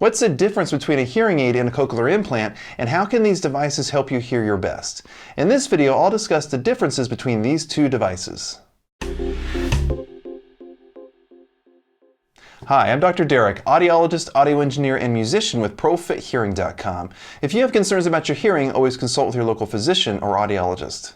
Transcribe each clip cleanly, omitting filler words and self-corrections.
What's the difference between a hearing aid and a cochlear implant, and how can these devices help you hear your best? In this video, I'll discuss the differences between these two devices. Hi, I'm Dr. Derek, audiologist, audio engineer, and musician with ProFitHearing.com. If you have concerns about your hearing, always consult with your local physician or audiologist.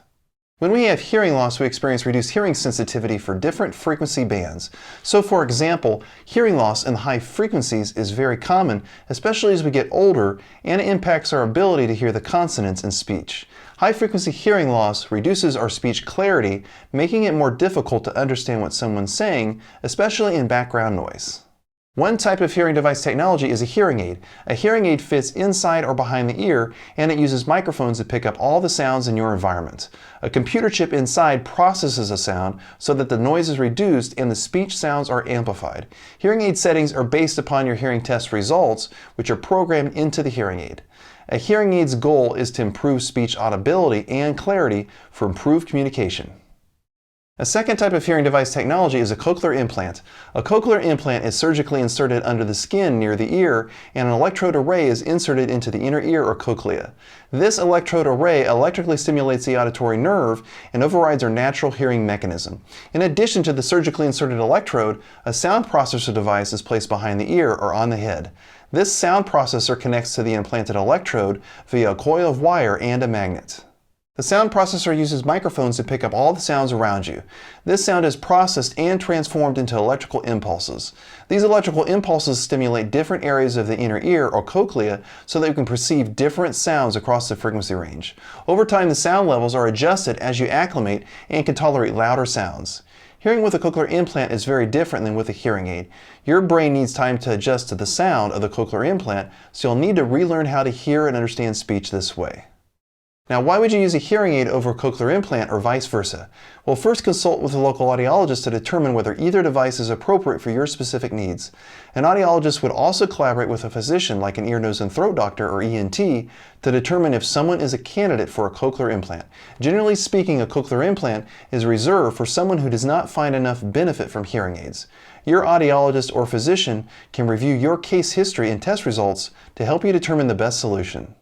When we have hearing loss, we experience reduced hearing sensitivity for different frequency bands. So for example, hearing loss in the high frequencies is very common, especially as we get older, and it impacts our ability to hear the consonants in speech. High frequency hearing loss reduces our speech clarity, making it more difficult to understand what someone's saying, especially in background noise. One type of hearing device technology is a hearing aid. A hearing aid fits inside or behind the ear, and it uses microphones to pick up all the sounds in your environment. A computer chip inside processes a sound so that the noise is reduced and the speech sounds are amplified. Hearing aid settings are based upon your hearing test results, which are programmed into the hearing aid. A hearing aid's goal is to improve speech audibility and clarity for improved communication. A second type of hearing device technology is a cochlear implant. A cochlear implant is surgically inserted under the skin near the ear, and an electrode array is inserted into the inner ear or cochlea. This electrode array electrically stimulates the auditory nerve and overrides our natural hearing mechanism. In addition to the surgically inserted electrode, a sound processor device is placed behind the ear or on the head. This sound processor connects to the implanted electrode via a coil of wire and a magnet. The sound processor uses microphones to pick up all the sounds around you. This sound is processed and transformed into electrical impulses. These electrical impulses stimulate different areas of the inner ear or cochlea so that you can perceive different sounds across the frequency range. Over time, the sound levels are adjusted as you acclimate and can tolerate louder sounds. Hearing with a cochlear implant is very different than with a hearing aid. Your brain needs time to adjust to the sound of the cochlear implant, so you'll need to relearn how to hear and understand speech this way. Now, why would you use a hearing aid over a cochlear implant or vice versa? Well, first consult with a local audiologist to determine whether either device is appropriate for your specific needs. An audiologist would also collaborate with a physician like an ear, nose, and throat doctor or ENT to determine if someone is a candidate for a cochlear implant. Generally speaking, a cochlear implant is reserved for someone who does not find enough benefit from hearing aids. Your audiologist or physician can review your case history and test results to help you determine the best solution.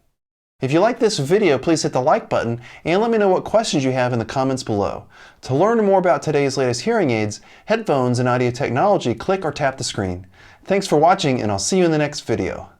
If you like this video, please hit the like button and let me know what questions you have in the comments below. To learn more about today's latest hearing aids, headphones, and audio technology, click or tap the screen. Thanks for watching, and I'll see you in the next video.